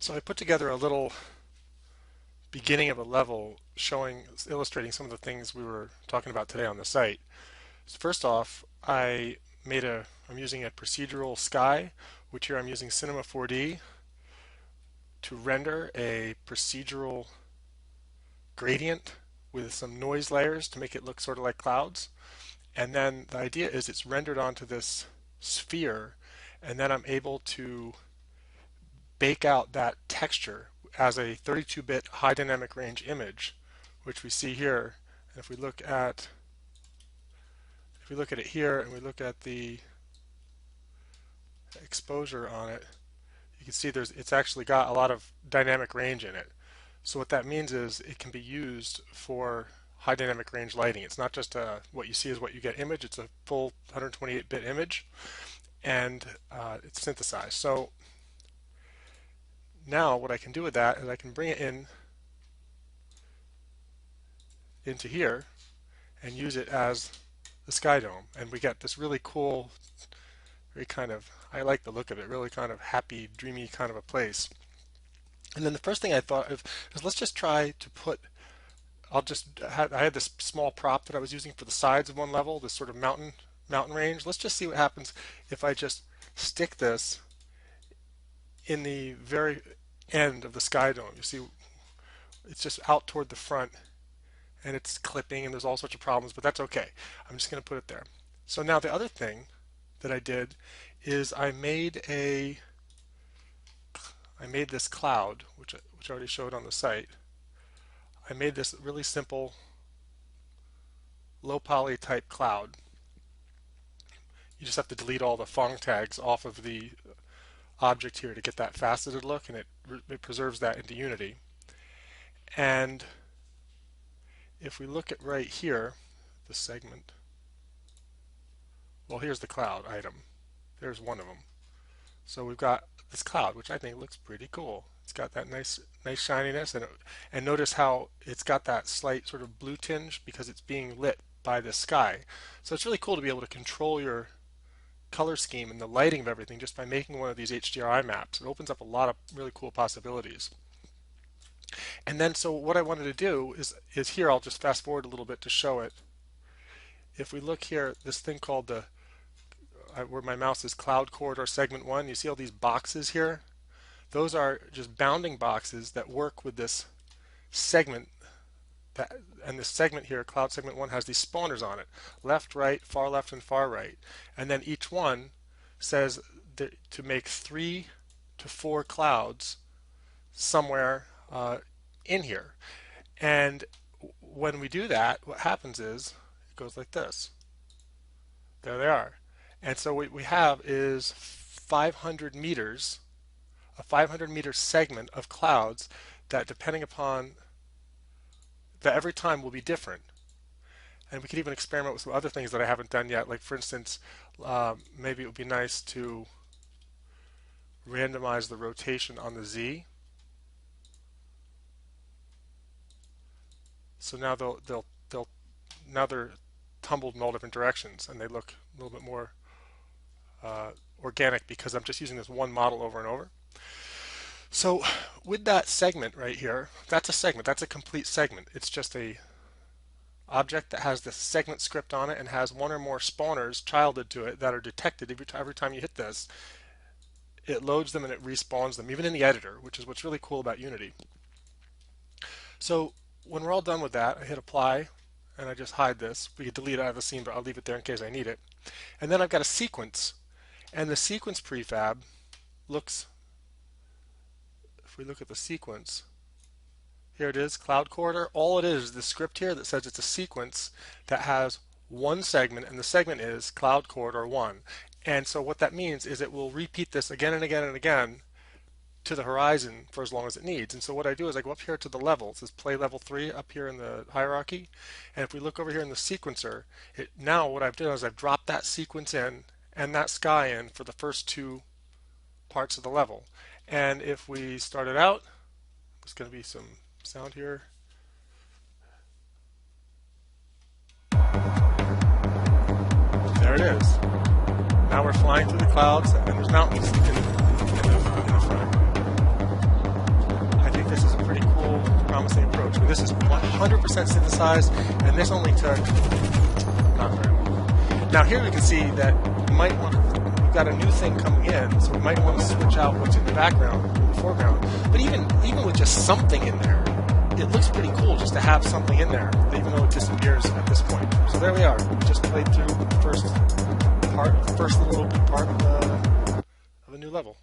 So I put together a little beginning of a level illustrating some of the things we were talking about today on the site. So first off, I'm using a procedural sky, which here I'm using Cinema 4D to render a procedural gradient with some noise layers to make it look sort of like clouds. And then the idea is it's rendered onto this sphere, and then I'm able to bake out that texture as a 32-bit high dynamic range image, which we see here. And if we look at it here and we look at the exposure on it, you can see it's actually got a lot of dynamic range in it. So what that means is it can be used for high dynamic range lighting. It's not just what you see is what you get image. It's a full 128-bit image, and it's synthesized. So now what I can do with that is I can bring it into here and use it as the sky dome, and we get this really cool, very kind of, I like the look of it, really kind of happy, dreamy kind of a place. And then the first thing I thought of is let's just try to put, I had this small prop that I was using for the sides of one level, this sort of mountain range. Let's just see what happens if I just stick this in the very end of the sky dome. You see, it's just out toward the front, and it's clipping, and there's all sorts of problems, but that's okay. I'm just going to put it there. So now the other thing that I did is I made this cloud, which I already showed on the site. I made this really simple low poly type cloud. You just have to delete all the Phong tags off of the object here to get that faceted look, and it preserves that into Unity. And if we look at right here, the segment, well, here's the cloud item. There's one of them. So we've got this cloud, which I think looks pretty cool. It's got that nice shininess, and notice how it's got that slight sort of blue tinge because it's being lit by the sky. So it's really cool to be able to control your color scheme and the lighting of everything just by making one of these HDRI maps. It opens up a lot of really cool possibilities. And then so what I wanted to do is here, I'll just fast forward a little bit to show it. If we look here, this thing called where my mouse is, Cloud Corridor Segment 1, you see all these boxes here? Those are just bounding boxes that work with this segment. And this segment here, Cloud Segment 1, has these spawners on it. Left, right, far left, and far right. And then each one says to make 3 to 4 clouds somewhere in here. And when we do that, what happens is it goes like this. There they are. And so what we have is 500 meters, a 500-meter segment of clouds that, depending upon that, every time will be different. And we could even experiment with some other things that I haven't done yet. Like, for instance, maybe it would be nice to randomize the rotation on the Z. So now they're tumbled in all different directions, and they look a little bit more organic because I'm just using this one model over and over. So with that segment right here, that's a segment, that's a complete segment. It's just a object that has the segment script on it and has one or more spawners childed to it that are detected every time you hit this. It loads them and it respawns them, even in the editor, which is what's really cool about Unity. So when we're all done with that, I hit apply and I just hide this. We could delete it out of the scene, but I'll leave it there in case I need it. And then I've got a sequence, and the sequence prefab looks, if we look at the sequence, here it is, Cloud Corridor. All it is the script here that says it's a sequence that has one segment, and the segment is Cloud Corridor 1. And so what that means is it will repeat this again and again and again to the horizon for as long as it needs. And so what I do is I go up here to the level. It says play level 3 up here in the hierarchy. And if we look over here in the sequencer, now what I've done is I've dropped that sequence in and that sky in for the first 2 parts of the level. And if we start it out, there's going to be some sound here. There it is. Now we're flying through the clouds, and there's mountains in the front. this is 100% synthesized, and this only took not very long. Now here we can see that we might want to, we've got a new thing coming in, so we might want to switch out what's in the background, in the foreground. But even with just something in there, it looks pretty cool just to have something in there, even though it disappears at this point. So there we are. We just played through the first little bit part of a new level.